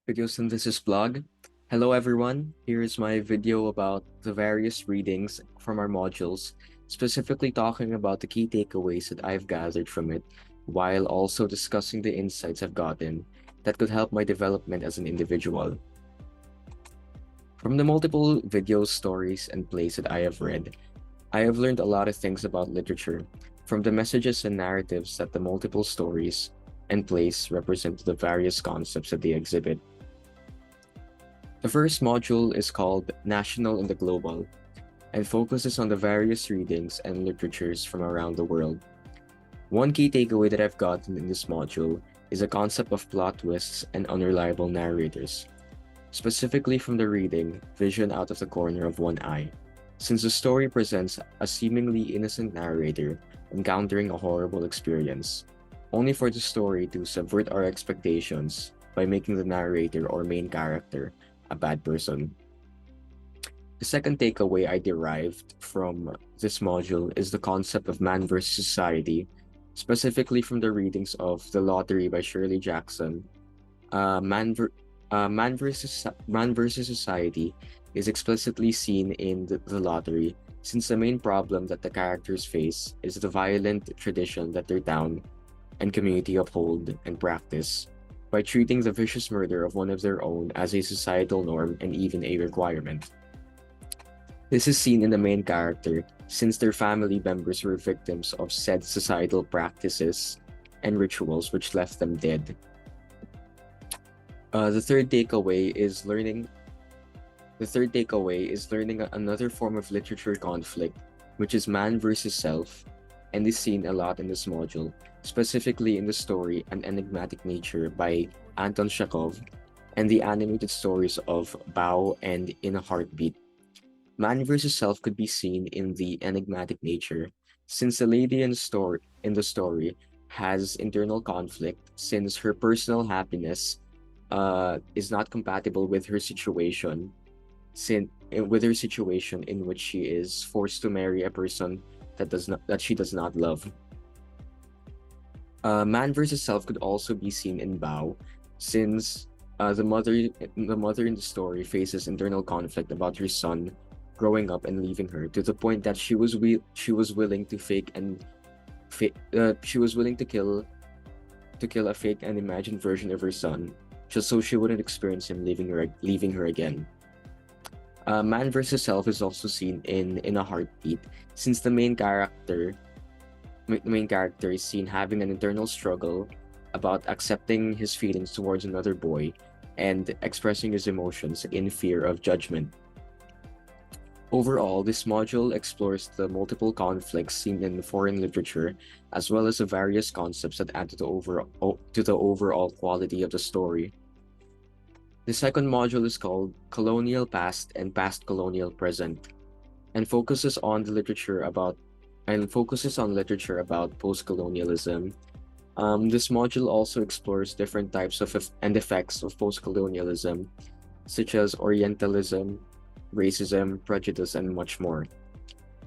Video Synthesis blog. Hello everyone, here is my video about the various readings from our modules, specifically talking about the key takeaways that I've gathered from it, while also discussing the insights I've gotten that could help my development as an individual. From the multiple videos, stories, and plays that I have read, I have learned a lot of things about literature, from the messages and narratives that the multiple stories and plays represent to the various concepts that they exhibit. The first module is called National and the Global and focuses on the various readings and literatures from around the world. One key takeaway that I've gotten in this module is the concept of plot twists and unreliable narrators, specifically from the reading Vision Out of the Corner of One Eye, since the story presents a seemingly innocent narrator encountering a horrible experience, only for the story to subvert our expectations by making the narrator or main character a bad person. The second takeaway I derived from this module is the concept of man versus society, specifically from the readings of The Lottery by Shirley Jackson. Man versus Society is explicitly seen in the Lottery, since the main problem that the characters face is the violent tradition that their town and community uphold and practice by treating the vicious murder of one of their own as a societal norm and even a requirement. This is seen in the main character since their family members were victims of said societal practices and rituals which left them dead. The third takeaway is learning another form of literature conflict, which is man versus self, and is seen a lot in this module, specifically in the story An Enigmatic Nature by Anton Chekhov and the animated stories of Bao and In a Heartbeat. Man versus self could be seen in the enigmatic nature, since the lady in the story has internal conflict since her personal happiness is not compatible with her situation in which she is forced to marry a person that she does not love. Man versus self could also be seen in Bao, since the mother in the story faces internal conflict about her son growing up and leaving her to the point that she was willing to kill a fake and imagined version of her son just so she wouldn't experience him leaving her again. Man versus self is also seen in A Heartbeat, since the main character is seen having an internal struggle about accepting his feelings towards another boy and expressing his emotions in fear of judgment. Overall, this module explores the multiple conflicts seen in foreign literature, as well as the various concepts that add to the overall quality of the story. The second module is called Colonial Past and Past Colonial Present, and focuses on literature about post-colonialism. This module also explores different types of and effects of post-colonialism, such as Orientalism, racism, prejudice, and much more.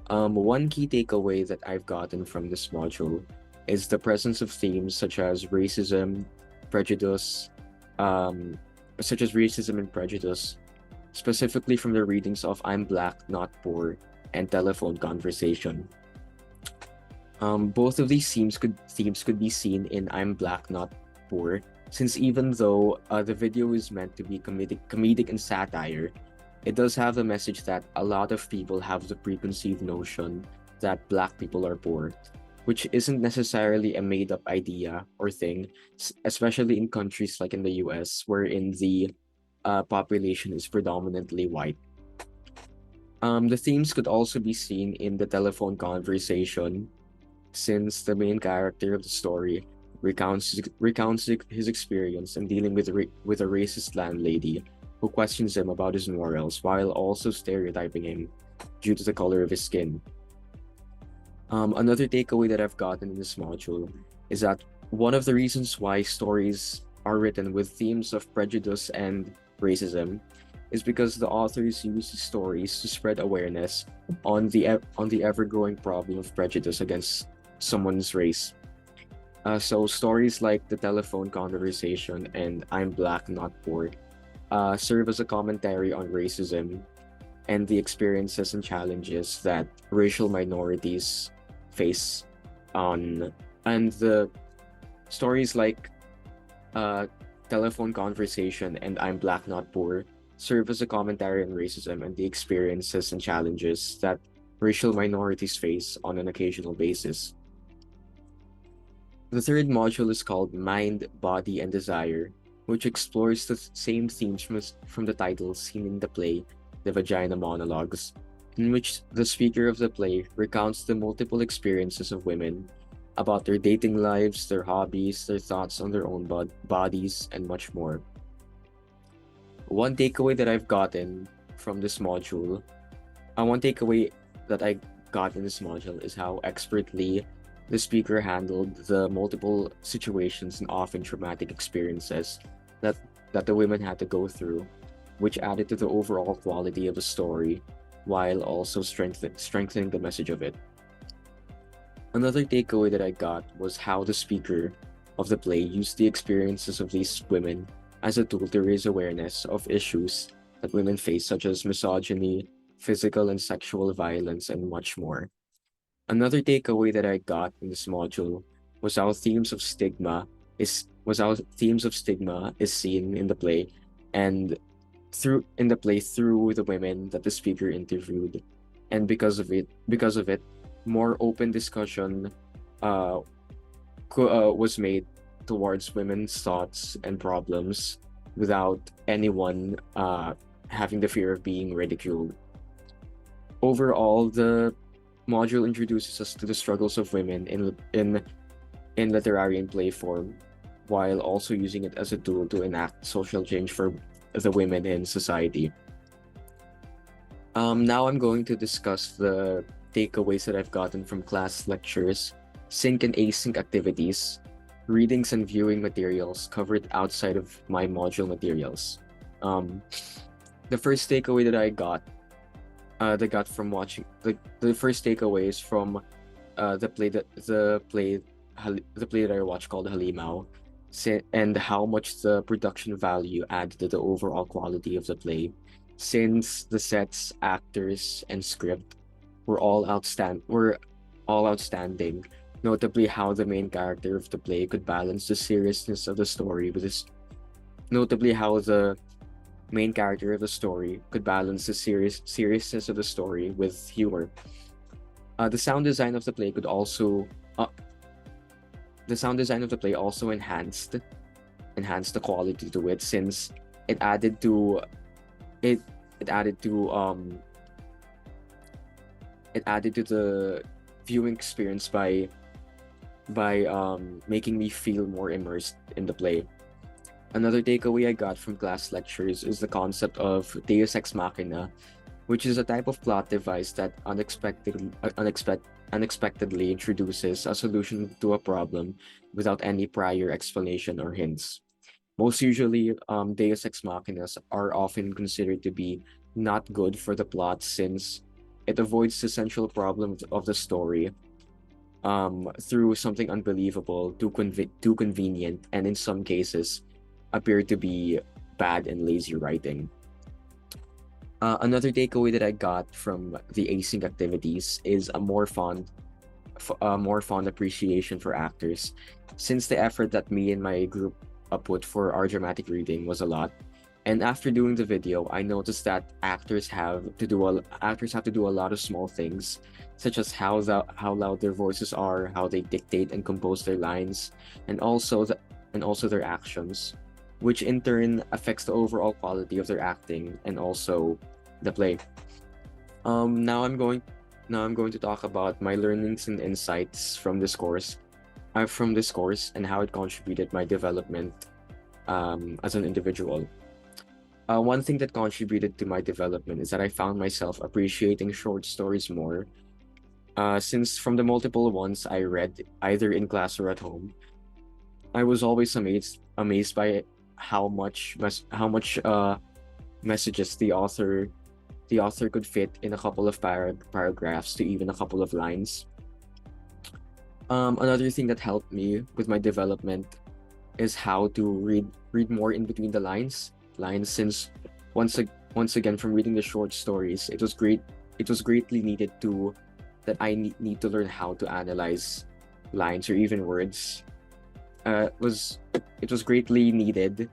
One key takeaway that I've gotten from this module is the presence of themes such as racism, prejudice, and prejudice, specifically from the readings of I'm Black, Not Poor and Telephone Conversation. Both of these themes could be seen in I'm Black, Not Poor, since even though the video is meant to be comedic and satire, it does have the message that a lot of people have the preconceived notion that Black people are poor, which isn't necessarily a made-up idea or thing, especially in countries like in the US, wherein the population is predominantly white. The themes could also be seen in the telephone conversation, since the main character of the story recounts his experience in dealing with a racist landlady who questions him about his morals while also stereotyping him due to the color of his skin. Another takeaway that I've gotten in this module is that one of the reasons why stories are written with themes of prejudice and racism is because the authors use the stories to spread awareness on the ever-growing problem of prejudice against someone's race. So stories like The Telephone Conversation and I'm Black, Not Poor serve as a commentary on racism and the experiences and challenges that racial minorities face on and the stories like uh, Telephone Conversation and I'm Black Not Poor serve as a commentary on racism and the experiences and challenges that racial minorities face on an occasional basis. The third module is called Mind, Body, and Desire, which explores the same themes from the title seen in the play, The Vagina Monologues, in which the speaker of the play recounts the multiple experiences of women about their dating lives, their hobbies, their thoughts on their own bodies, and much more. One takeaway that I've gotten from this module, one takeaway that I got in this module is how expertly the speaker handled the multiple situations and often traumatic experiences that the women had to go through, which added to the overall quality of the story while also strengthening the message of it. Another takeaway that I got was how the speaker of the play used the experiences of these women as a tool to raise awareness of issues that women face, such as misogyny, physical and sexual violence, and much more. Another takeaway that I got in this module was how themes of stigma is seen in the play and through the women that the speaker interviewed. And because of it, more open discussion uh, was made towards women's thoughts and problems without anyone having the fear of being ridiculed. Overall, the module introduces us to the struggles of women in literary and play form, while also using it as a tool to enact social change for the women in society. Now I'm going to discuss the takeaways that I've gotten from class lectures, sync and async activities, readings and viewing materials covered outside of my module materials. The first takeaway that I got from watching the first takeaway is from the play that I watched called Halimao, and how much the production value added to the overall quality of the play, since the sets, actors, and script were all outstanding. Notably, how the main character of the play could balance the seriousness of the story with this. Notably, how the main character of the story could balance the seriousness of the story with humor. The sound design of the play also enhanced the quality to it, since it added to it it added to it added to the viewing experience by making me feel more immersed in the play. Another takeaway I got from class lectures is the concept of Deus Ex Machina, which is a type of plot device that unexpectedly introduces a solution to a problem without any prior explanation or hints. Most usually, Deus Ex Machinas are often considered to be not good for the plot, since it avoids the central problem of the story through something unbelievable, too convenient, and in some cases appear to be bad and lazy writing. Another takeaway that I got from the async activities is a more fond appreciation for actors, since the effort that me and my group put for our dramatic reading was a lot. And after doing the video, I noticed that actors have to do a lot of small things, such as how loud their voices are, how they dictate and compose their lines, and also their actions, which in turn affects the overall quality of their acting and also the play. Now I'm going to talk about my learnings and insights from this course, and how it contributed my development as an individual. One thing that contributed to my development is that I found myself appreciating short stories more, since from the multiple ones I read either in class or at home, I was always amazed by how much messages the author could fit in a couple of paragraphs to even a couple of lines. Another thing that helped me with my development is how to read more in between the lines, lines since once again from reading the short stories, it was greatly needed to that I need to learn how to analyze lines or even words. Was It was greatly needed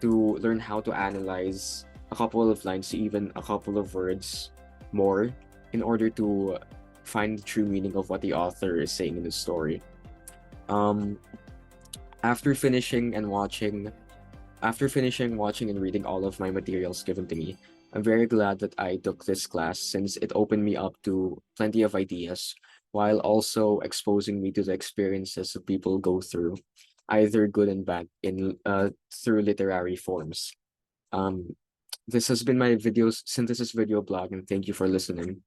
to learn how to analyze a couple of lines to even a couple of words more in order to find the true meaning of what the author is saying in the story. Um, after finishing and watching After finishing watching and reading all of my materials given to me, I'm very glad that I took this class since it opened me up to plenty of ideas while also exposing me to the experiences that people go through, either good and bad, in through literary forms. Um, this has been my video synthesis video blog, and thank you for listening.